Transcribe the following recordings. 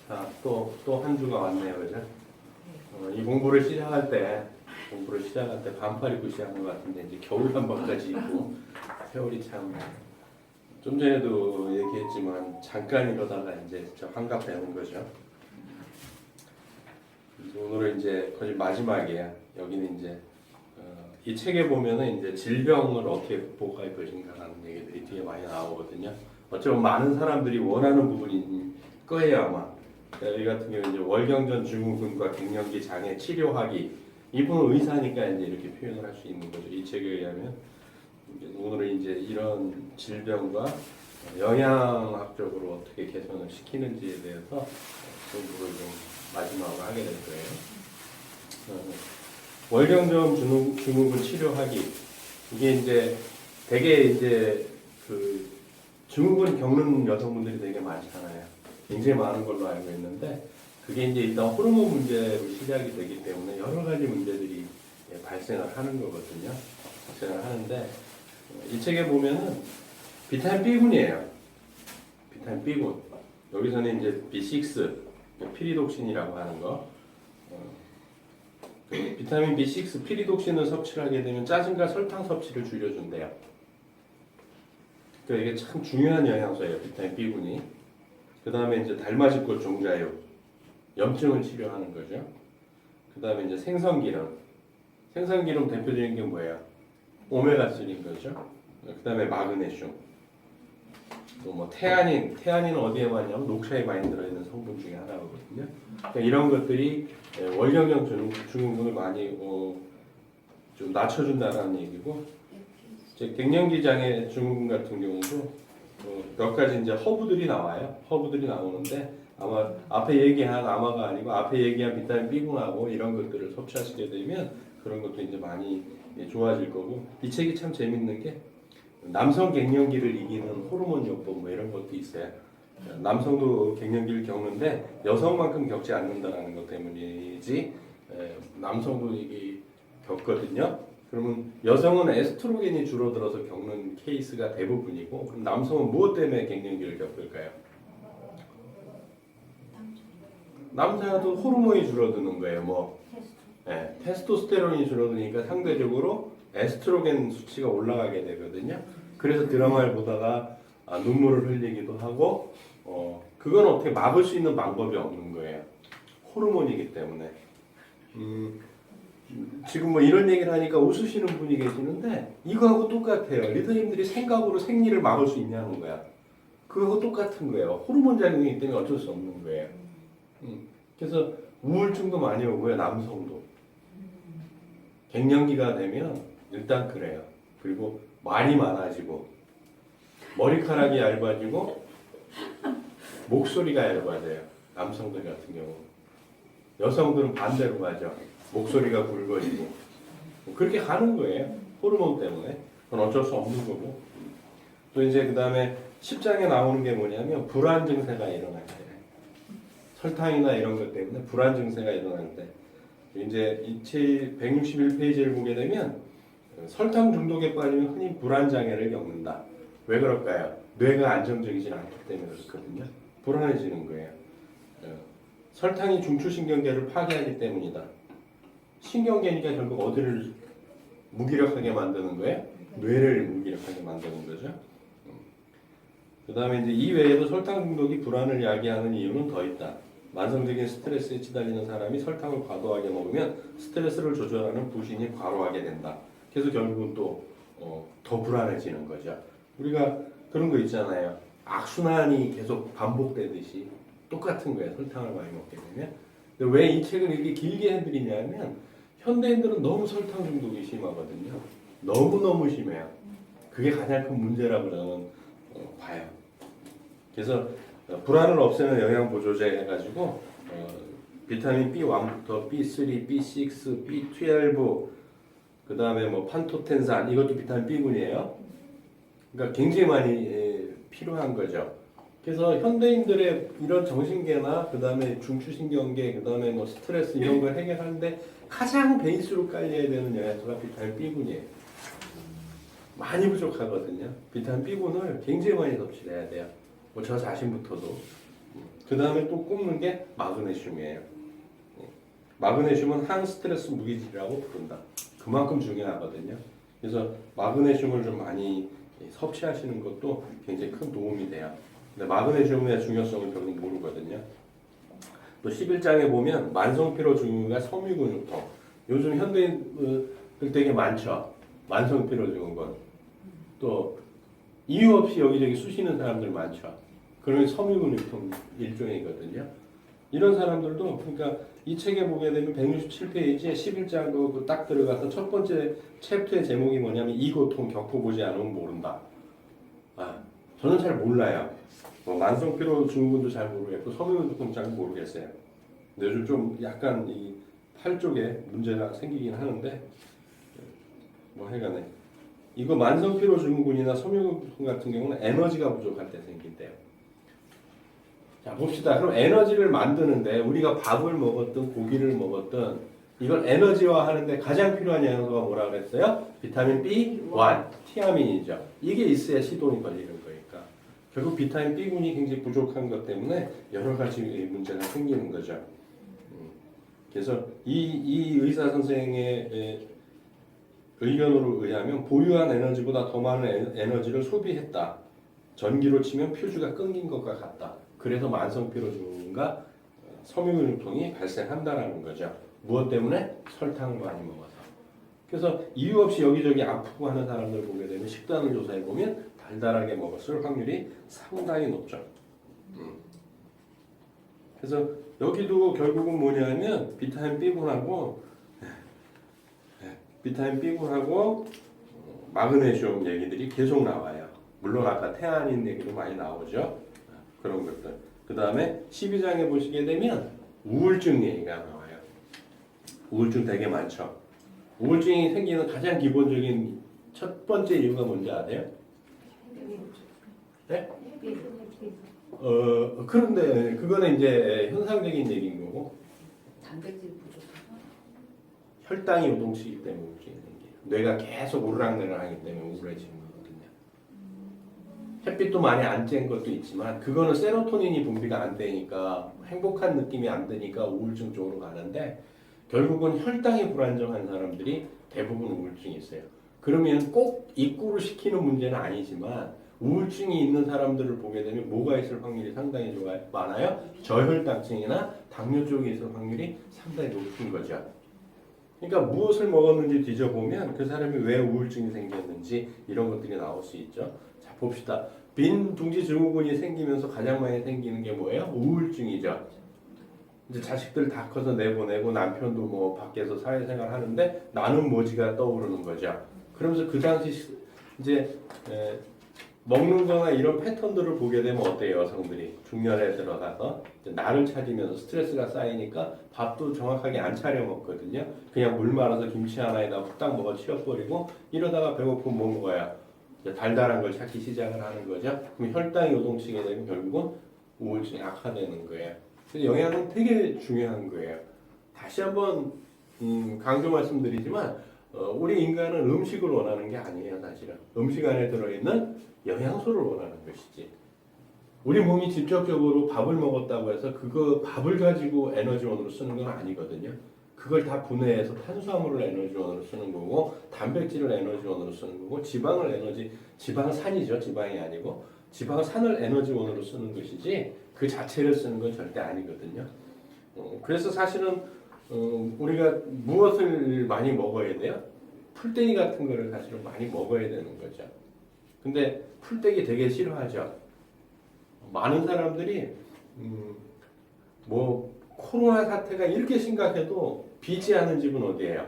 자, 또 한 주가 왔네요, 그죠? 이 공부를 시작할 때 반팔 입고 시작한 것 같은데 이제 겨울 한번까지 입고 세월이 참 좀 전에도 얘기했지만 잠깐 이러다가 이제 진짜 환갑되는 거죠. 그래서 오늘은 이제 거의 마지막이에요. 여기는 이제 이 책에 보면은 이제 질병을 어떻게 극복할 것인가라는 얘기들이 뒤에 많이 나오거든요. 어쩌면 많은 사람들이 원하는 부분인 거예요 아마. 여기 같은 경우 이제 월경전 증후군과 갱년기 장애 치료하기. 이분은 의사니까 이제 이렇게 표현을 할 수 있는 거죠. 이 책에 의하면 오늘은 이제 이런 질병과 영양학적으로 어떻게 개선을 시키는지에 대해서 공부를 좀 마지막으로 하게 될 거예요. 월경전 증후군 치료하기. 이게 이제 되게 이제 그 증후군 겪는 여성분들이 되게 많잖아요. 굉장히 많은 걸로 알고 있는데 그게 이제 일단 호르몬 문제로 시작이 되기 때문에 여러 가지 문제들이 발생을 하는 거거든요. 발생을 하는데 이 책에 보면은 비타민 B군이에요. 비타민 B군. 여기서는 이제 B6, 피리독신이라고 하는 거. 비타민 B6, 피리독신을 섭취를 하게 되면 짜증과 설탕 섭취를 줄여준대요. 그러니까 이게 참 중요한 영양소예요. 비타민 B군이. 그 다음에 이제 달맞이꽃 종자유, 염증을 치료하는 거죠. 그 다음에 이제 생선기름. 생선기름 대표적인 게 뭐예요? 오메가3인 거죠. 그 다음에 마그네슘. 또 뭐 태아닌은 어디에 많냐면 녹차에 많이 들어있는 성분 중에 하나거든요. 그러니까 이런 것들이 월경전 증후군을 많이 좀 낮춰준다는 얘기고, 이제 갱년기 장애 증후군 같은 경우도 몇 가지 이제 허브들이 나와요. 허브들이 나오는데 아마 앞에 얘기한 아마가 아니고 앞에 얘기한 비타민 B군하고 이런 것들을 섭취하시게 되면 그런 것도 이제 많이 좋아질 거고, 이 책이 참 재밌는 게 남성 갱년기를 이기는 호르몬 요법 뭐 이런 것도 있어요. 남성도 갱년기를 겪는데 여성만큼 겪지 않는다라는 것 때문이지 남성도 이게 겪거든요. 그러면 여성은 에스트로겐이 줄어들어서 겪는 케이스가 대부분이고, 그럼 남성은 무엇 때문에 갱년기를 겪을까요? 남자도 호르몬이 줄어드는 거예요. 뭐 테스토스테론이 줄어드니까 상대적으로 에스트로겐 수치가 올라가게 되거든요. 그래서 드라마를 보다가 눈물을 흘리기도 하고, 그건 어떻게 막을 수 있는 방법이 없는 거예요. 호르몬이기 때문에. 지금 뭐 이런 얘기를 하니까 웃으시는 분이 계시는데 이거하고 똑같아요. 리더님들이 생각으로 생리를 막을 수 있냐는 거야. 그거하고 똑같은 거예요. 호르몬 작용이기 때문에 어쩔 수 없는 거예요. 그래서 우울증도 많이 오고요. 남성도. 갱년기가 되면 일단 그래요. 그리고 말이 많아지고 머리카락이 얇아지고 목소리가 얇아져요. 남성들 같은 경우. 여성들은 반대로 가죠. 목소리가 굵어지고 그렇게 가는 거예요. 호르몬 때문에. 그건 어쩔 수 없는 거고. 또 이제 그 다음에 10장에 나오는 게 뭐냐면 불안 증세가 일어날 때, 설탕이나 이런 것 때문에 불안 증세가 일어날 때, 이제 이 책 161페이지를 보게 되면 설탕 중독에 빠지면 흔히 불안 장애를 겪는다. 왜 그럴까요? 뇌가 안정적이지 않기 때문에 그렇거든요. 불안해지는 거예요. 설탕이 중추신경계를 파괴하기 때문이다. 신경계니까 결국 어디를 무기력하게 만드는 거예요? 뇌를 무기력하게 만드는 거죠. 그 다음에 이제 이 외에도 설탕 중독이 불안을 야기하는 이유는 더 있다. 만성적인 스트레스에 시달리는 사람이 설탕을 과도하게 먹으면 스트레스를 조절하는 부신이 과로하게 된다. 그래서 결국은 또 더 불안해지는 거죠. 우리가 그런 거 있잖아요. 악순환이 계속 반복되듯이 똑같은 거예요. 설탕을 많이 먹게 되면. 근데 왜 이 책을 이렇게 길게 해드리냐면 현대인들은 너무 설탕 중독이 심하거든요. 너무너무 심해요. 그게 가장 큰 문제라고 저는 봐요. 그래서 불안을 없애는 영양 보조제 해가지고 비타민 B1부터 B3, B6, B12, 그 다음에 뭐 판토텐산, 이것도 비타민 B군이에요. 그러니까 굉장히 많이 필요한 거죠. 그래서 현대인들의 이런 정신계나 그 다음에 중추신경계, 그 다음에 뭐 스트레스 이런 걸 해결하는데 가장 베이스로 깔려야 되는 영양소가 비타민 B군이에요. 많이 부족하거든요. 비타민 B군을 굉장히 많이 섭취해야 돼요. 뭐 저 자신부터도. 그 다음에 또 꼽는 게 마그네슘이에요. 마그네슘은 항스트레스 무기질이라고 부른다. 그만큼 중요하거든요. 그래서 마그네슘을 좀 많이 섭취하시는 것도 굉장히 큰 도움이 돼요. 근데 마그네슘의 중요성을 별로 모르거든요. 또 11장에 보면 만성피로 증후군과 섬유근육통. 요즘 현대인들 되게 많죠. 만성피로 증후군. 또 이유 없이 여기저기 쑤시는 사람들 많죠. 그러면 섬유근육통 일종이거든요. 이런 사람들도 그러니까 이 책에 보게 되면 167페이지에 11장 딱 들어가서 첫 번째 챕터의 제목이 뭐냐면 이 고통 겪어보지 않으면 모른다. 저는 잘 몰라요. 만성피로 증후군도 잘 모르겠고 섬유근육통 잘 모르겠어요. 근데 요즘 좀 약간 이 팔 쪽에 문제가 생기긴 하는데 뭐 해가네. 이거 만성피로 증후군이나 섬유근육통 같은 경우는 에너지가 부족할 때 생긴대요. 자 봅시다. 그럼 에너지를 만드는데 우리가 밥을 먹었든 고기를 먹었든 이걸 에너지화 하는데 가장 필요한 영양소가 뭐라 그랬어요? 비타민 B1, 티아민이죠. 이게 있어야 시동이 걸리는 거니까. 결국 비타민 B군이 굉장히 부족한 것 때문에 여러 가지 문제가 생기는 거죠. 그래서 이 의사 선생의 의견으로 의하면 보유한 에너지보다 더 많은 에너지를 소비했다. 전기로 치면 퓨즈가 끊긴 것과 같다. 그래서 만성피로 증후군과 섬유근육통이 발생한다라는 거죠. 무엇 때문에? 설탕을 많이 먹어서. 그래서 이유 없이 여기저기 아프고 하는 사람들 보게 되면 식단을 조사해 보면 달달하게 먹었을 확률이 상당히 높죠. 그래서 여기도 결국은 뭐냐면 비타민 B군하고 마그네슘 얘기들이 계속 나와요. 물론 아까 태아닌 얘기도 많이 나오죠. 그런 것들. 그 다음에 12장에 보시게 되면 우울증 얘기가 나와요. 우울증 되게 많죠. 우울증이 생기는 가장 기본적인 첫 번째 이유가 뭔지 아세요? 네? 그런데 그거는 이제 현상적인 얘기인 거고. 단백질 부족해서. 혈당이 요동치기 때문에 우울증이 생겨요. 뇌가 계속 오르락내리락하기 때문에 우울해지는 거거든요. 햇빛도 많이 안 쬐는 것도 있지만 그거는 세로토닌이 분비가 안 되니까 행복한 느낌이 안 드니까 우울증 쪽으로 가는데 결국은 혈당이 불안정한 사람들이 대부분 우울증이 있어요. 그러면 꼭 입구를 시키는 문제는 아니지만 우울증이 있는 사람들을 보게 되면 뭐가 있을 확률이 상당히 많아요? 저혈당증이나 당뇨 쪽에 있을 확률이 상당히 높은 거죠. 그러니까 무엇을 먹었는지 뒤져보면 그 사람이 왜 우울증이 생겼는지 이런 것들이 나올 수 있죠. 자 봅시다. 빈둥지 증후군이 생기면서 가장 많이 생기는 게 뭐예요? 우울증이죠. 이제 자식들 다 커서 내보내고 남편도 뭐 밖에서 사회생활 하는데 나는 뭐지가 떠오르는 거죠. 그러면서 그 당시 이제 먹는 거나 이런 패턴들을 보게 되면 어때요? 여성들이 중년에 들어가서 이제 나를 찾으면서 스트레스가 쌓이니까 밥도 정확하게 안 차려 먹거든요. 그냥 물 말아서 김치 하나에다 후딱 먹어 치워버리고 이러다가 배고프면 뭐 먹어요? 이제 달달한 걸 찾기 시작을 하는 거죠. 그럼 혈당이 요동치게 되면 결국은 우울증이 악화되는 거예요. 그래서 영양은 되게 중요한 거예요. 다시 한번 강조 말씀드리지만 우리 인간은 음식을 원하는 게 아니에요. 사실은 음식 안에 들어있는 영양소를 원하는 것이지. 우리 몸이 직접적으로 밥을 먹었다고 해서 그거 밥을 가지고 에너지원으로 쓰는 건 아니거든요. 그걸 다 분해해서 탄수화물을 에너지원으로 쓰는 거고 단백질을 에너지원으로 쓰는 거고 지방은 산이죠. 지방이 아니고 지방은 산을 에너지원으로 쓰는 것이지 그 자체를 쓰는 건 절대 아니거든요. 그래서 사실은 우리가 무엇을 많이 먹어야 돼요? 풀떼기 같은 거를 사실은 많이 먹어야 되는 거죠. 근데 풀떼기 되게 싫어하죠. 많은 사람들이 뭐 코로나 사태가 이렇게 심각해도 비지 않은 집은 어디예요?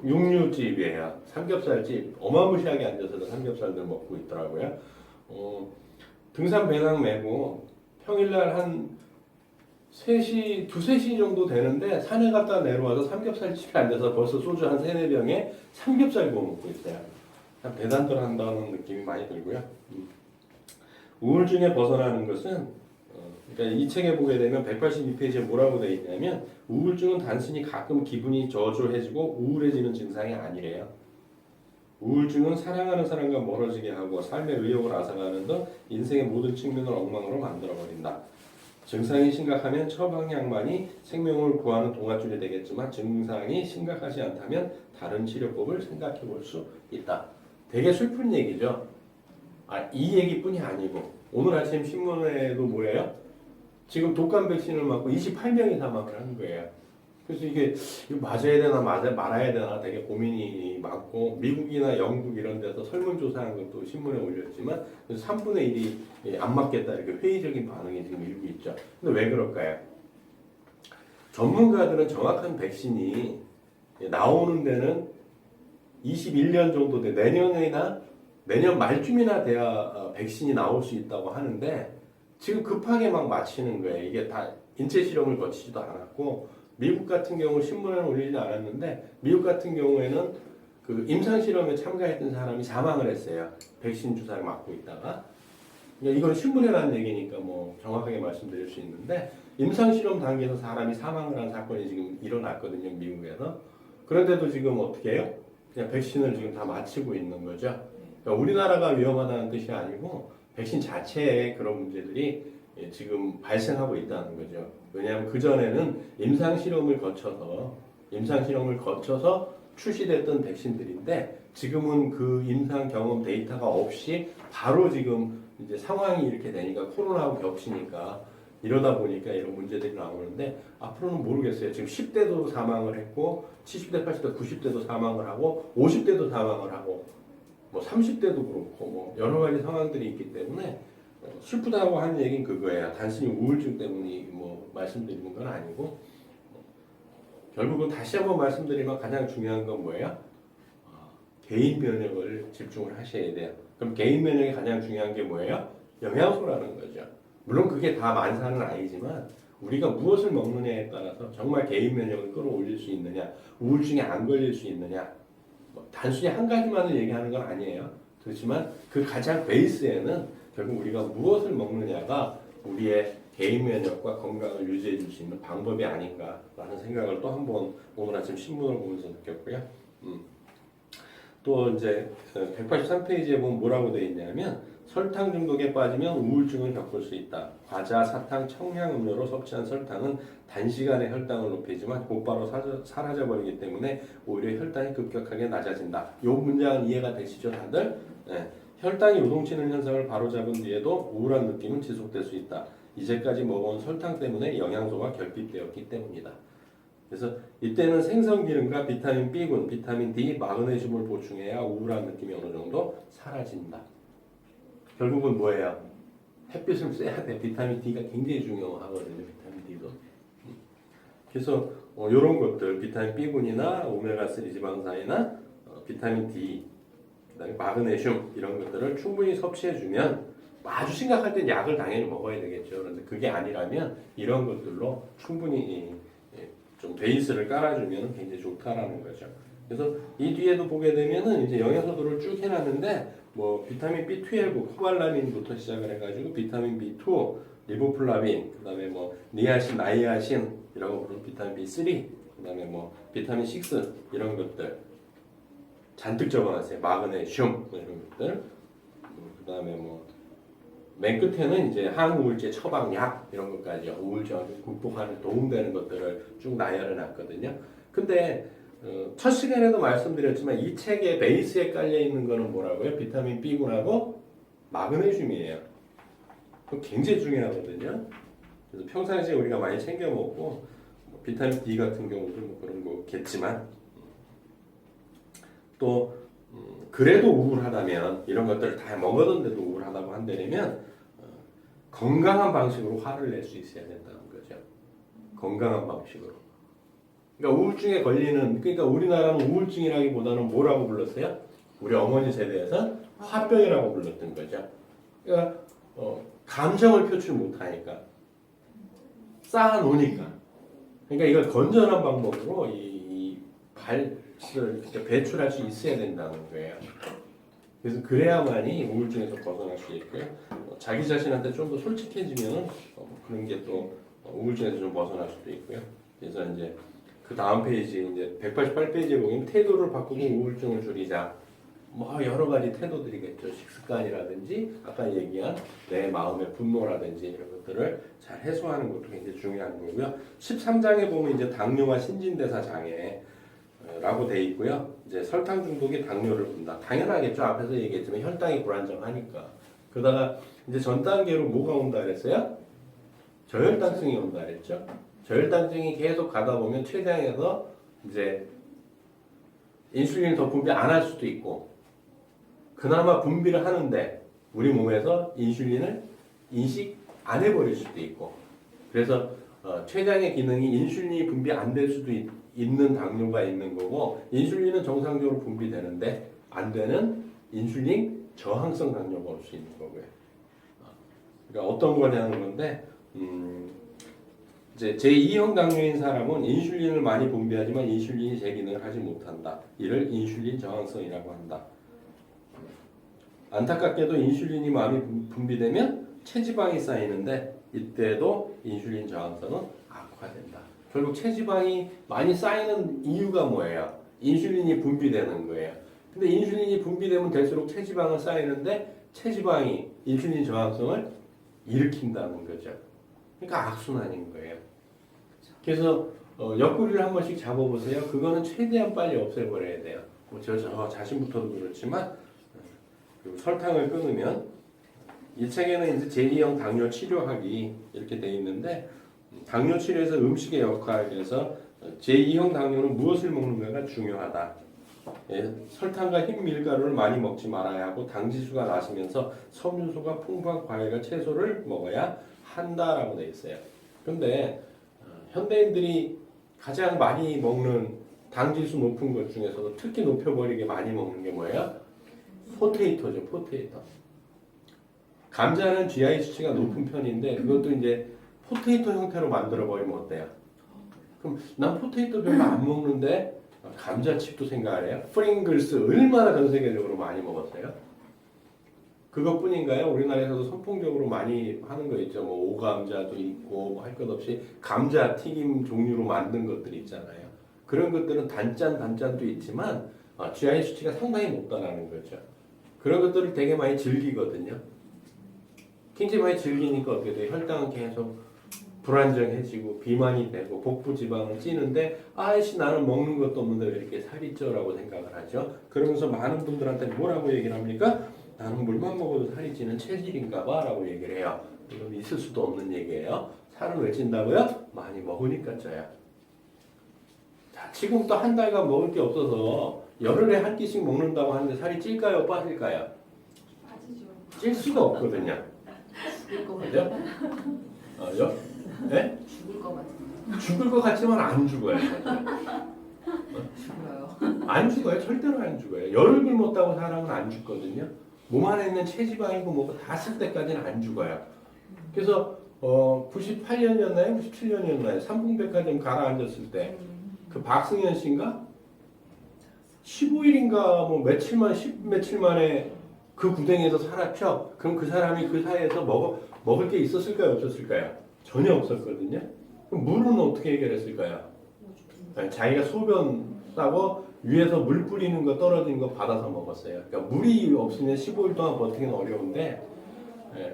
육류집이에요. 삼겹살집 어마무시하게 앉아서 삼겹살들 먹고 있더라고요. 등산 배낭 메고 평일날 한 3시, 2-3시 정도 되는데 산에 갔다 내려와서 삼겹살집에 앉아서 벌써 소주 한 3-4병에 삼겹살 구워 먹고 있어요. 대단들 한다는 느낌이 많이 들고요. 우울증에 벗어나는 것은 그러니까 이 책에 보게 되면 182페이지에 뭐라고 되어 있냐면 우울증은 단순히 가끔 기분이 저조해지고 우울해지는 증상이 아니래요. 우울증은 사랑하는 사람과 멀어지게 하고 삶의 의욕을 앗아가는 등 인생의 모든 측면을 엉망으로 만들어버린다. 증상이 심각하면 처방약만이 생명을 구하는 동아줄이 되겠지만 증상이 심각하지 않다면 다른 치료법을 생각해 볼 수 있다. 되게 슬픈 얘기죠. 이 얘기뿐이 아니고 오늘 아침 신문에도 뭐예요? 지금 독감 백신을 맞고 28명이 사망을 한 거예요. 그래서 이거 맞아야 되나 말아야 되나 되게 고민이 많고 미국이나 영국 이런 데서 설문조사한 것도 신문에 올렸지만 3분의 1이 안 맞겠다 이렇게 회의적인 반응이 지금 일고 있죠. 근데 왜 그럴까요? 전문가들은 정확한 백신이 나오는 데는 21년 정도 돼 내년 말쯤이나 돼야 백신이 나올 수 있다고 하는데 지금 급하게 막 맞히는 거예요. 이게 다 인체 실험을 거치지도 않았고 미국 같은 경우 신문에는 올리지 않았는데 미국 같은 경우에는 그 임상 실험에 참가했던 사람이 사망을 했어요. 백신 주사를 맞고 있다가. 그러니까 이건 신문에 난 얘기니까 뭐 정확하게 말씀드릴 수 있는데 임상 실험 단계에서 사람이 사망을 한 사건이 지금 일어났거든요, 미국에서. 그런데도 지금 어떻게 해요? 그냥 백신을 지금 다 맞히고 있는 거죠. 그러니까 우리나라가 위험하다는 뜻이 아니고 백신 자체에 그런 문제들이 지금 발생하고 있다는 거죠. 왜냐하면 그 전에는 임상 실험을 거쳐서 출시됐던 백신들인데 지금은 그 임상 경험 데이터가 없이 바로 지금 이제 상황이 이렇게 되니까 코로나하고 겹치니까 이러다 보니까 이런 문제들이 나오는데 앞으로는 모르겠어요. 지금 10대도 사망을 했고 70대, 80대, 90대도 사망을 하고 50대도 사망을 하고 뭐 30대도 그렇고 뭐 여러 가지 상황들이 있기 때문에 슬프다고 하는 얘기는 그거예요. 단순히 우울증 때문이 뭐 말씀드리는 건 아니고 결국은 다시 한번 말씀드리면 가장 중요한 건 뭐예요? 개인 면역을 집중을 하셔야 돼요. 그럼 개인 면역이 가장 중요한 게 뭐예요? 영양소라는 거죠. 물론 그게 다 만사는 아니지만 우리가 무엇을 먹느냐에 따라서 정말 개인 면역을 끌어올릴 수 있느냐, 우울증에 안 걸릴 수 있느냐, 뭐 단순히 한 가지만을 얘기하는 건 아니에요. 그렇지만 그 가장 베이스에는 결국 우리가 무엇을 먹느냐가 우리의 개인 면역과 건강을 유지해 줄 수 있는 방법이 아닌가라는 생각을 또 한 번 오늘 아침 신문을 보면서 느꼈고요. 또 이제 183페이지에 보면 뭐라고 되어 있냐면 설탕 중독에 빠지면 우울증을 겪을 수 있다. 과자, 사탕, 청량음료로 섭취한 설탕은 단시간에 혈당을 높이지만 곧바로 사라져버리기 때문에 오히려 혈당이 급격하게 낮아진다. 이 문장은 이해가 되시죠 다들? 네. 혈당이 요동치는 현상을 바로잡은 뒤에도 우울한 느낌은 지속될 수 있다. 이제까지 먹어온 설탕 때문에 영양소가 결핍되었기 때문이다. 그래서 이때는 생선기름과 비타민 B군, 비타민 D, 마그네슘을 보충해야 우울한 느낌이 어느 정도 사라진다. 결국은 뭐예요? 햇빛을 쐬야 돼. 비타민 D가 굉장히 중요하거든요. 비타민 D도. 그래서 이런 것들, 비타민 B군이나 오메가3 지방산이나 비타민 D, 그다음에 마그네슘 이런 것들을 충분히 섭취해주면 아주 심각할 땐 약을 당연히 먹어야 되겠죠. 그런데 그게 아니라면 이런 것들로 충분히 좀 베이스를 깔아주면 굉장히 좋다라는 거죠. 그래서 이 뒤에도 보게 되면은 이제 영양소들을 쭉 해놨는데 뭐 비타민 B12, 코발라민부터 시작을 해가지고 비타민 B2, 리보플라빈, 그다음에 뭐 니아신, 나이아신 이런 거 부르는 비타민 B3, 그다음에 뭐 비타민 6 이런 것들 잔뜩 적어놨어요. 마그네슘 뭐 이런 것들, 그다음에 뭐 맨 끝에는 이제 항우울제 처방약 이런 것까지 우울증을 극복하는 도움되는 것들을 쭉 나열해 놨거든요. 근데 첫 시간에도 말씀드렸지만 이 책의 베이스에 깔려 있는 거는 뭐라고요? 비타민 B군하고 마그네슘이에요. 그거 굉장히 중요하거든요. 그래서 평상시에 우리가 많이 챙겨 먹고 뭐 비타민 D 같은 경우도 뭐 그런 거겠지만 또 그래도 우울하다면 이런 것들을 다 먹었는데도 우울하다고 한다면 건강한 방식으로 화를 낼 수 있어야 된다는 거죠. 건강한 방식으로. 그러니까 우울증에 걸리는 그러니까 우리나라는 우울증이라기보다는 뭐라고 불렀어요? 우리 어머니 세대에서 화병이라고 불렀던 거죠. 그러니까 감정을 표출 못하니까 쌓아놓으니까. 그러니까 이걸 건전한 방법으로 이 발을 배출할 수 있어야 된다는 거예요. 그래서 그래야만이 우울증에서 벗어날 수 있고요. 자기 자신한테 좀 더 솔직해지면 그런 게 또 우울증에서 좀 벗어날 수도 있고요. 그래서 이제 그 다음 페이지 이제 188페이지에 보면 태도를 바꾸고 우울증을 줄이자. 뭐 여러 가지 태도들이겠죠. 식습관이라든지 아까 얘기한 내 마음의 분노라든지 이런 것들을 잘 해소하는 것도 굉장히 중요한 거고요. 13장에 보면 이제 당뇨와 신진대사 장애라고 돼 있고요. 이제 설탕 중독이 당뇨를 분다. 당연하겠죠. 앞에서 얘기했지만 혈당이 불안정하니까. 그러다가 이제 전 단계로 뭐가 온다 그랬어요? 저혈당증이 온다 그랬죠. 저혈당증이 계속 가다 보면 췌장에서 이제 인슐린을 더 분비 안 할 수도 있고, 그나마 분비를 하는데 우리 몸에서 인슐린을 인식 안 해버릴 수도 있고, 그래서 췌장의 기능이 인슐린이 분비 안 될 수도 있는 당뇨가 있는 거고, 인슐린은 정상적으로 분비되는데 안 되는 인슐린 저항성 당뇨가 올 수 있는 거고요. 그러니까 어떤 거냐는 건데, 이제 제2형 당뇨인 사람은 인슐린을 많이 분비하지만 인슐린이 제 기능을 하지 못한다. 이를 인슐린 저항성이라고 한다. 안타깝게도 인슐린이 많이 분비되면 체지방이 쌓이는데 이때도 인슐린 저항성은 악화된다. 결국 체지방이 많이 쌓이는 이유가 뭐예요? 인슐린이 분비되는 거예요. 근데 인슐린이 분비되면 될수록 체지방은 쌓이는데 체지방이 인슐린 저항성을 일으킨다는 거죠. 그러니까 악순환인 거예요. 그래서 옆구리를 한 번씩 잡아보세요. 그거는 최대한 빨리 없애버려야 돼요. 뭐 저 자신부터도 그렇지만, 그리고 설탕을 끊으면, 이 책에는 이제 제2형 당뇨 치료학이 이렇게 돼 있는데, 당뇨 치료에서 음식의 역할에서 제2형 당뇨는 무엇을 먹는가가 중요하다. 예, 설탕과 흰 밀가루를 많이 먹지 말아야 하고 당지수가 낮으면서 섬유소가 풍부한 과일과 채소를 먹어야 한다라고 돼 있어요. 그런데 현대인들이 가장 많이 먹는 당지수 높은 것 중에서도 특히 높여버리게 많이 먹는 게 뭐예요? 포테이토죠, 포테이토. 감자는 GI 수치가 높은 편인데 그것도 이제 포테이토 형태로 만들어버리면 어때요? 그럼 난 포테이토 별로 안 먹는데 감자칩도 생각을 해요? 프링글스 얼마나 전 세계적으로 많이 먹었어요? 그것뿐인가요? 우리나라에서도 선풍적으로 많이 하는 거 있죠. 뭐 오감자도 있고 뭐 할 것 없이 감자 튀김 종류로 만든 것들이 있잖아요. 그런 것들은 단짠도 있지만 GI 수치가 상당히 높다라는 거죠. 그런 것들을 되게 많이 즐기거든요. 굉장히 많이 즐기니까 어떻게 돼요? 혈당은 계속 불안정해지고 비만이 되고 복부 지방은 찌는데 아이씨 나는 먹는 것도 없는데 왜 이렇게 살이 쪄라고 생각을 하죠. 그러면서 많은 분들한테 뭐라고 얘기를 합니까? 나는 물만 먹어도 살이 찌는 체질인가 봐 라고 얘기를 해요. 이건 있을 수도 없는 얘기예요. 살은 왜 찐다고요? 많이 먹으니까 쪄요. 자, 지금 또 한 달간 먹을 게 없어서 열흘에 한 끼씩 먹는다고 하는데 살이 찔까요? 빠질까요? 빠지죠. 찔 수가 없거든요. 죽을 것 그죠? 같아요. 네? 죽을 것 같아요. 죽을 것 같지만 안 죽어요. 죽어요. 안 죽어요. 절대로 안 죽어요. 열을 굶었다고 사람은 안 죽거든요. 몸 안에 있는 체지방이고 뭐고 다 쓸 때까지는 안 죽어요. 그래서 98년이었나요? 97년이었나요? 삼풍백화점 가라앉았을 때 그 박승현 씨인가? 15일인가 뭐 며칠 만에 그 구덩이에서 살았죠. 그럼 그 사람이 그 사이에서 먹을 게 있었을까요? 없었을까요? 전혀 없었거든요. 그럼 물은 어떻게 해결했을까요? 자기가 소변 싸고 위에서 물 뿌리는 거 떨어지는 거 받아서 먹었어요. 그러니까 물이 없으면 15일 동안 버티기는 어려운데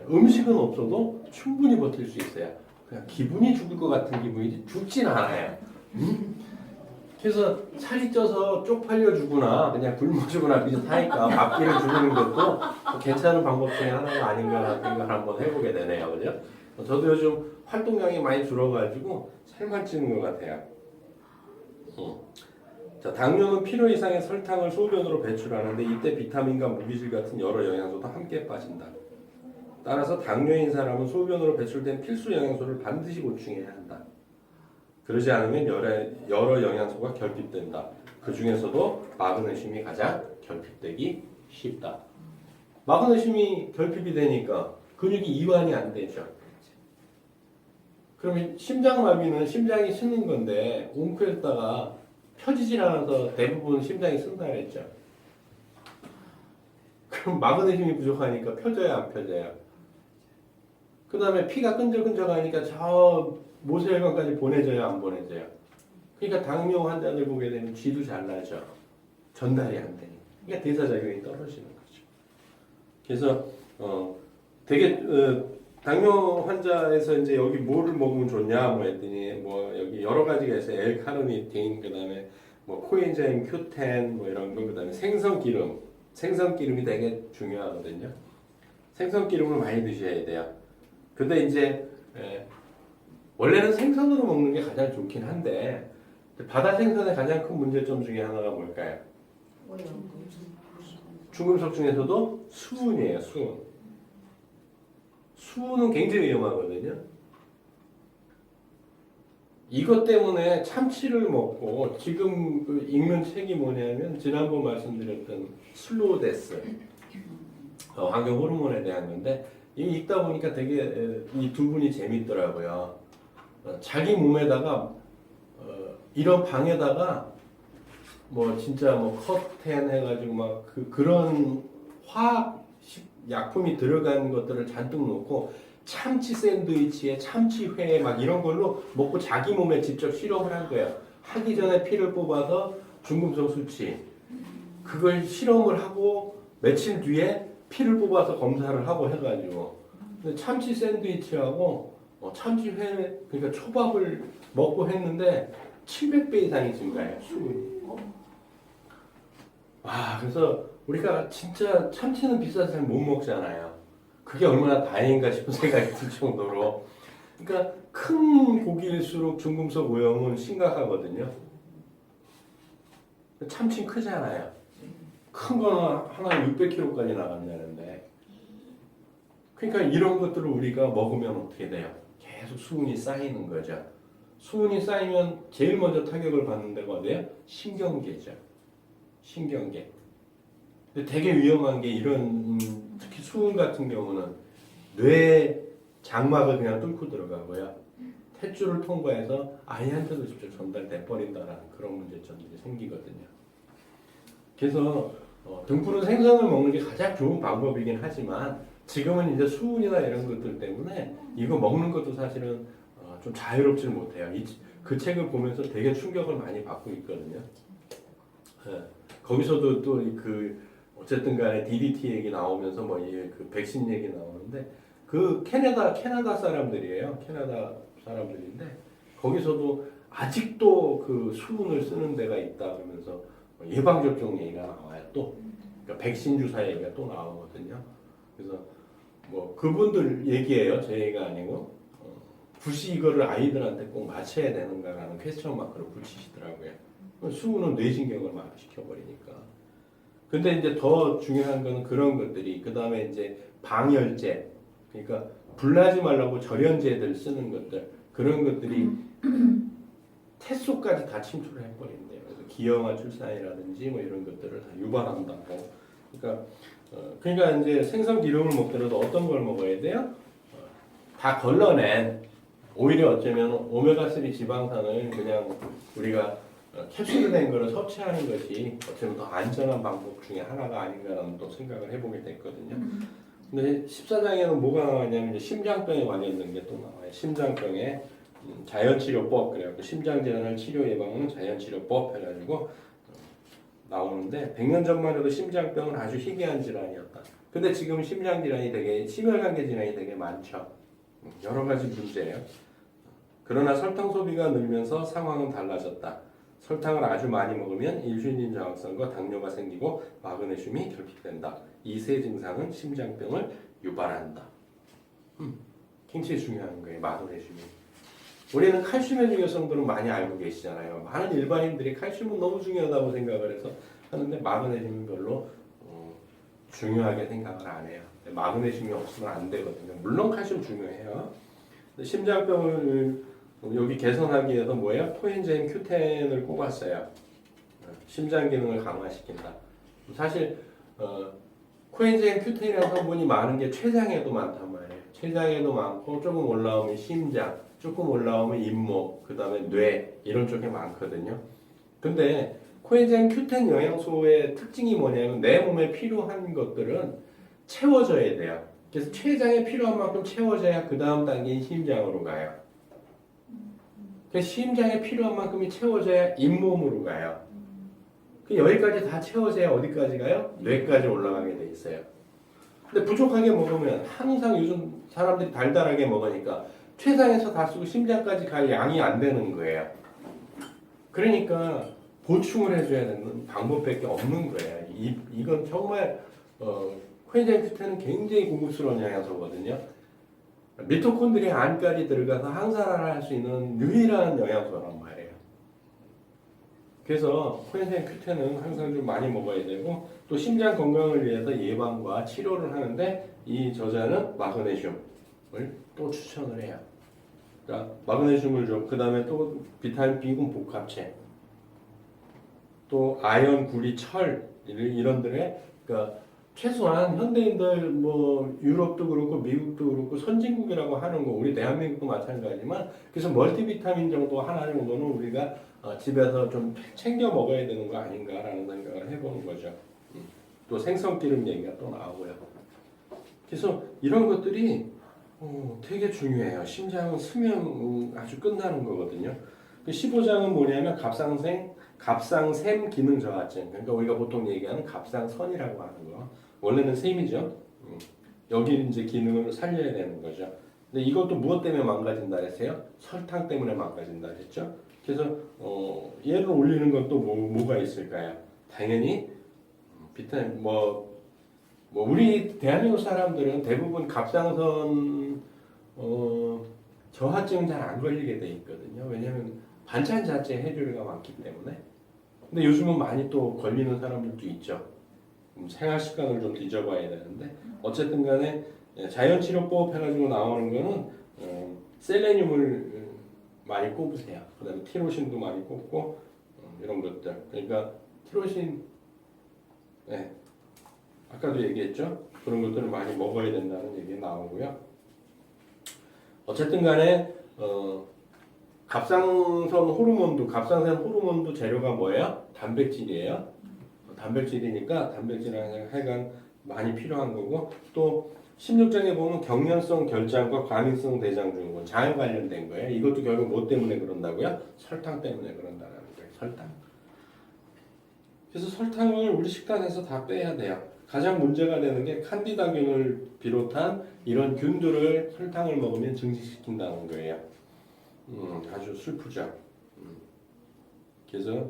음식은 없어도 충분히 버틸 수 있어요. 그냥 기분이 죽을 것 같은 기분이지 죽진 않아요. 그래서 살이 쪄서 쪽팔려 주거나 그냥 굶어 주거나 비슷하니까 밥기를 줄이는 것도 괜찮은 방법 중에 하나가 아닌가 생각을 한번 해보게 되네요. 그죠? 저도 요즘 활동량이 많이 줄어가지고 살만 찌는 것 같아요. 자, 당뇨는 필요 이상의 설탕을 소변으로 배출하는데 이때 비타민과 무기질 같은 여러 영양소도 함께 빠진다. 따라서 당뇨인 사람은 소변으로 배출된 필수 영양소를 반드시 보충해야 한다. 그러지 않으면 여러 영양소가 결핍된다. 그 중에서도 마그네슘이 가장 결핍되기 쉽다. 마그네슘이 결핍이 되니까 근육이 이완이 안 되죠. 그러면 심장마비는 심장이 쓰는 건데 웅크렸다가 펴지질 않아서 대부분 심장이 쓴다 그랬죠. 그럼 마그네슘이 부족하니까 펴져야 안 펴져요. 그 다음에 피가 끈적끈적하니까 저 모세혈관까지 보내져야 안 보내져요. 그러니까 당뇨 환자들 보게 되면 쥐도 잘 나죠. 전달이 안 되니까. 그러니까 대사작용이 떨어지는 거죠. 그래서 되게 당뇨 환자에서 이제 여기 뭐를 먹으면 좋냐 뭐 했더니 뭐 여기 여러 가지가 있어요. L-카르니틴 그다음에 뭐 코엔자임 Q10 뭐 이런 거 그다음에 생선기름이 되게 중요하거든요. 생선기름을 많이 드셔야 돼요. 근데 이제 원래는 생선으로 먹는 게 가장 좋긴 한데 바다 생선의 가장 큰 문제점 중에 하나가 뭘까요? 뭐예요? 중금속 중에서도 수은이에요. 수은은 굉장히 위험하거든요. 이것 때문에 참치를 먹고 지금 그 읽는 책이 뭐냐면 지난번 말씀드렸던 슬로우데스 환경 호르몬에 대한 건데 이 읽다 보니까 되게 이 두 분이 재밌더라고요. 자기 몸에다가 이런 방에다가 뭐 진짜 뭐 커튼 해가지고 막 그런 화학 약품이 들어간 것들을 잔뜩 넣고 참치 샌드위치에 참치회 막 이런 걸로 먹고 자기 몸에 직접 실험을 한 거예요. 하기 전에 피를 뽑아서 중금속 수치 그걸 실험을 하고 며칠 뒤에 피를 뽑아서 검사를 하고 해가지고 근데 참치 샌드위치하고 참치회 그러니까 초밥을 먹고 했는데 700배 이상이 증가해요. 수분이. 그래서 우리가 진짜 참치는 비싸서 잘 못 먹잖아요. 그게 얼마나 다행인가 싶은 생각이 들 정도로. 그러니까 큰 고기일수록 중금속 오염은 심각하거든요. 참치 크잖아요. 큰 거는 하나 600kg까지 나간다는데. 그러니까 이런 것들을 우리가 먹으면 어떻게 돼요? 계속 수분이 쌓이는 거죠. 수분이 쌓이면 제일 먼저 타격을 받는 데가 어디예요? 신경계죠. 신경계. 근데 되게 위험한 게 이런 특히 수은 같은 경우는 뇌 장막을 그냥 뚫고 들어가고요. 탯줄을 통과해서 아이한테도 직접 전달돼 버린다라는 그런 문제점들이 생기거든요. 그래서 등푸른 생선을 먹는 게 가장 좋은 방법이긴 하지만 지금은 이제 수은이나 이런 것들 때문에 이거 먹는 것도 사실은 좀 자유롭지는 못해요. 그 책을 보면서 되게 충격을 많이 받고 있거든요. 거기서도 또 어쨌든 간에 DDT 얘기 나오면서 그 백신 얘기 나오는데 그 캐나다 사람들이에요. 캐나다 사람들인데 거기서도 아직도 그 수은을 쓰는 데가 있다 그러면서 예방접종 얘기가 나와요. 또 그러니까 백신 주사 얘기가 또 나오거든요. 그래서 뭐 그분들 얘기예요. 제 얘기가 아니고 굳이 이거를 아이들한테 꼭 맞춰야 되는가라는 퀘스천 마크를 붙이시더라고요. 수은은 뇌신경을 막 시켜버리니까. 근데 이제 더 중요한 거는 그런 것들이 그 다음에 이제 방열제 그러니까 불나지 말라고 절연제들 쓰는 것들 그런 것들이 태 속까지 다 침투를 해버린대요. 그래서 기형아 출산이라든지 뭐 이런 것들을 다 유발한다고. 그러니까 이제 생선 기름을 먹더라도 어떤 걸 먹어야 돼요? 다 걸러낸 오히려 어쩌면 오메가3 지방산을 그냥 우리가 캡슐로 된 거를 섭취하는 것이 어쩌면 더 안전한 방법 중에 하나가 아닌가라는 또 생각을 해보게 됐거든요. 근데 14장에는 뭐가 나왔냐면 이제 심장병에 관련된 게 또 나와요. 심장병에 자연치료법 그래갖고 심장질환을 치료 예방하는 자연치료법 해가지고 나오는데 100년 전만 해도 심장병은 아주 희귀한 질환이었다. 근데 지금 심혈관계 질환이 되게 많죠. 여러 가지 문제예요. 그러나 설탕 소비가 늘면서 상황은 달라졌다. 설탕을 아주 많이 먹으면 인슐린 저항성과 당뇨가 생기고 마그네슘이 결핍된다. 이 세 증상은 심장병을 유발한다. 굉장히 중요한 거예요. 마그네슘이. 우리는 칼슘의 중요성들은 많이 알고 계시잖아요. 많은 일반인들이 칼슘은 너무 중요하다고 생각을 해서 하는데 마그네슘은 별로 중요하게 생각을 안 해요. 마그네슘이 없으면 안 되거든요. 물론 칼슘 중요해요. 심장병을 여기 개선하기 위해서 뭐예요? 코엔자임 Q10을 꼽았어요. 심장 기능을 강화시킨다. 사실 코엔자임 Q10이라는 성분이 많은 게 췌장에도 많단 말이에요. 췌장에도 많고 조금 올라오면 심장, 조금 올라오면 잇몸, 그 다음에 뇌 이런 쪽에 많거든요. 근데 코엔자임 Q10 영양소의 특징이 뭐냐면 내 몸에 필요한 것들은 채워져야 돼요. 그래서 췌장에 필요한 만큼 채워져야 그 다음 단계인 심장으로 가요. 그래서 심장에 필요한 만큼이 채워져야 잇몸으로 가요. 그 여기까지 다 채워져야 어디까지 가요? 뇌까지 올라가게 돼 있어요. 근데 부족하게 먹으면 항상 요즘 사람들이 달달하게 먹으니까 췌장에서 다 쓰고 심장까지 갈 양이 안 되는 거예요. 그러니까 보충을 해줘야 되는 방법밖에 없는 거예요. 이건 정말 코엔자임 Q10은 굉장히 고급스러운 영양소거든요. 미토콘드리아 안까지 들어가서 항산화를 할 수 있는 유일한 영양소란 말이에요. 그래서 코엔자임 Q10은 항상 좀 많이 먹어야 되고 또 심장 건강을 위해서 예방과 치료를 하는데 이 저자는 마그네슘을 또 추천을 해요. 그러니까 마그네슘을 좀 그다음에 또 비타민 B군 복합체 또 아연, 구리, 철 이런들의 그러니까 최소한 현대인들 뭐 유럽도 그렇고 미국도 그렇고 선진국이라고 하는 거 우리 대한민국도 마찬가지지만 그래서 멀티비타민 정도 하나 정도는 우리가 집에서 좀 챙겨 먹어야 되는 거 아닌가라는 생각을 해보는 거죠. 또 생선기름 얘기가 또 나오고요. 그래서 이런 것들이 되게 중요해요. 심장은 쓰면 아주 끝나는 거거든요. 15장은 뭐냐면 갑상샘 기능 저하증. 그러니까 우리가 보통 얘기하는 갑상선이라고 하는 거. 원래는 샘이죠. 여기 이제 기능을 살려야 되는 거죠. 근데 이것도 무엇 때문에 망가진다 그랬어요? 설탕 때문에 망가진다 그랬죠. 그래서 얘를 올리는 건 또 뭐가 있을까요? 당연히 비타민 우리 대한민국 사람들은 대부분 갑상선 저하증 잘 안 걸리게 돼 있거든요. 왜냐하면 반찬 자체에 해조류가 많기 때문에. 근데 요즘은 많이 또 걸리는 사람들도 있죠. 생활 습관을 좀 뒤져봐야 되는데 어쨌든 간에 자연치료법 해가지고 나오는 거는 셀레늄을 많이 꼽으세요. 그 다음에 티로신도 많이 꼽고 이런 것들. 그러니까 티로신 아까도 얘기했죠. 그런 것들을 많이 먹어야 된다는 얘기 나오고요. 어쨌든 간에 갑상선 호르몬도 재료가 뭐예요? 단백질이에요. 단백질이니까 단백질은 하여간 많이 필요한 거고 또 16장에 보면 경련성 결장과 과민성 대장증후군 장에 관련된 거예요. 이것도 결국 뭐 때문에 그런다고요? 설탕 때문에 그런다는 거예요. 설탕. 그래서 설탕을 우리 식단에서 다 빼야 돼요. 가장 문제가 되는 게 칸디다균을 비롯한 이런 균들을 설탕을 먹으면 증식시킨다는 거예요. 아주 슬프죠. 그래서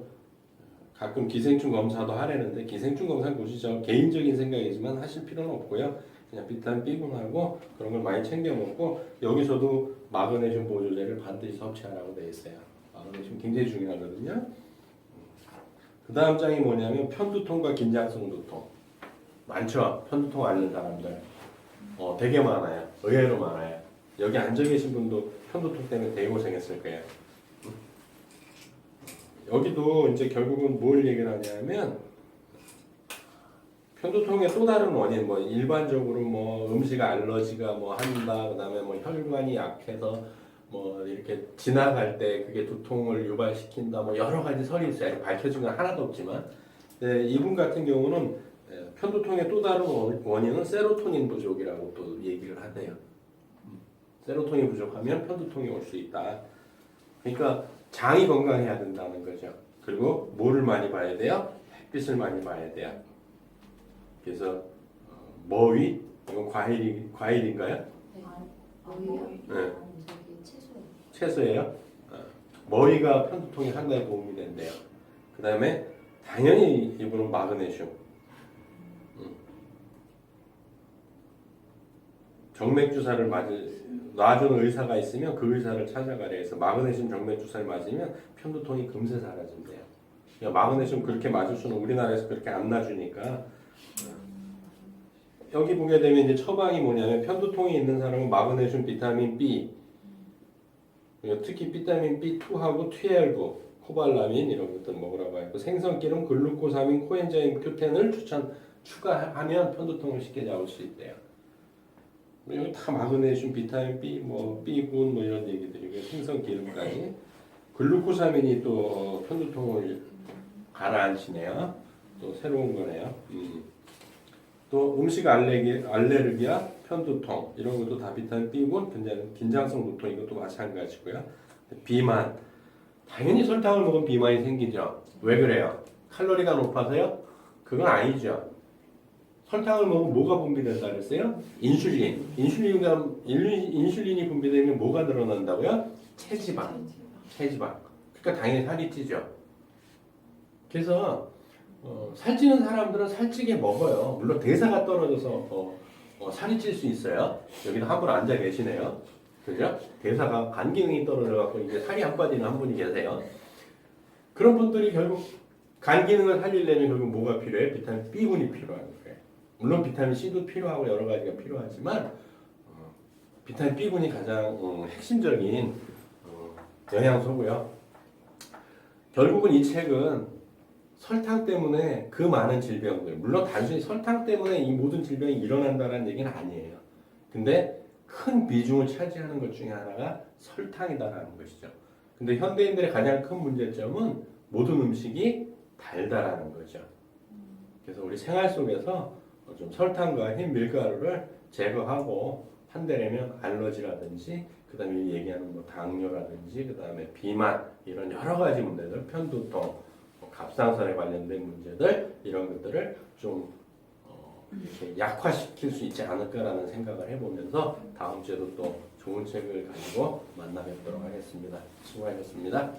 가끔 기생충 검사도 하려는데 기생충 검사는 굳이 저 개인적인 생각이지만 하실 필요는 없고요. 그냥 비타민 B군하고 그런 걸 많이 챙겨 먹고 여기서도 마그네슘 보조제를 반드시 섭취하라고 되어 있어요. 마그네슘 굉장히 중요하거든요. 그 다음 장이 뭐냐면 편두통과 긴장성 두통. 많죠? 편두통 앓는 사람들. 되게 많아요. 의외로 많아요. 여기 앉아 계신 분도 편두통 때문에 되게 고생했을 거예요. 여기도 이제 결국은 뭘 얘기를 하냐면 편두통의 또 다른 원인 뭐 일반적으로 뭐 음식 알러지가 뭐 한다 그다음에 뭐 혈관이 약해서 뭐 이렇게 지나갈 때 그게 두통을 유발시킨다 뭐 여러 가지 설이 있어요. 밝혀진 건 하나도 없지만 이분 같은 경우는 편두통의 또 다른 원인은 세로토닌 부족이라고 또 얘기를 하대요. 세로토닌 부족하면 편두통이 올 수 있다. 그러니까 장이 건강해야 된다는 거죠. 그리고 뭐를 많이 봐야 돼요? 햇빛을 많이 봐야 돼요. 그래서 머위 이건 과일인가요? 네. 채소예요. 머위가 편두통에 상당히 도움이 된대요. 그 다음에 당연히 이분은 마그네슘. 정맥 주사를 놔주는 의사가 있으면 그 의사를 찾아가래 해서 마그네슘 정맥 주사를 맞으면 편두통이 금세 사라진대요. 그러니까 마그네슘 그렇게 맞을 수는 우리나라에서 그렇게 안 놔주니까 여기 보게 되면 이제 처방이 뭐냐면 편두통이 있는 사람은 마그네슘, 비타민 B 특히 비타민 B2하고 T12, 코발라민 이런 것들 먹으라고 했고 생선기름, 글루코사민, 코엔자임 Q10을 추가하면 편두통을 쉽게 잡을 수 있대요. 여기 다 마그네슘, 비타민 B, 뭐 B군 뭐 이런 얘기들이고 생선기름까지 글루코사민이 또 편두통을 가라앉히네요. 또 새로운 거네요. 또 음식 알레르기야, 편두통 이런 것도 다 비타민 B군, 긴장성 두통 이것도 마찬가지고요. 비만 당연히 설탕을 먹으면 비만이 생기죠. 왜 그래요? 칼로리가 높아서요? 그건 아니죠. 설탕을 먹으면 뭐가 분비된다 그랬어요? 인슐린. 인슐린이 분비되면 뭐가 늘어난다고요? 체지방. 그러니까 당연히 살이 찌죠. 그래서 살찌는 사람들은 살찌게 먹어요. 물론 대사가 떨어져서 살이 찔 수 있어요. 여기도 한 분 앉아 계시네요. 그죠? 대사가 간 기능이 떨어져갖고 이제 살이 안 빠지는 한 분이 계세요. 그런 분들이 결국 간 기능을 살리려면 결국 뭐가 필요해? 비타민 B군이 필요한 거예요. 물론 비타민 C도 필요하고 여러 가지가 필요하지만 비타민 B군이 가장 핵심적인 영양소고요. 결국은 이 책은 설탕 때문에 그 많은 질병들, 물론 단순히 설탕 때문에 이 모든 질병이 일어난다는 얘기는 아니에요. 근데 큰 비중을 차지하는 것 중에 하나가 설탕이다라는 것이죠. 근데 현대인들의 가장 큰 문제점은 모든 음식이 달다라는 거죠. 그래서 우리 생활 속에서 좀 설탕과 흰 밀가루를 제거하고 한대라면 알러지라든지 그다음에 얘기하는 뭐 당뇨라든지 그다음에 비만 이런 여러 가지 문제들, 편두통, 갑상선에 관련된 문제들 이런 것들을 좀 이렇게 약화시킬 수 있지 않을까라는 생각을 해보면서 다음 주에도 또 좋은 책을 가지고 만나 뵙도록 하겠습니다. 수고하셨습니다.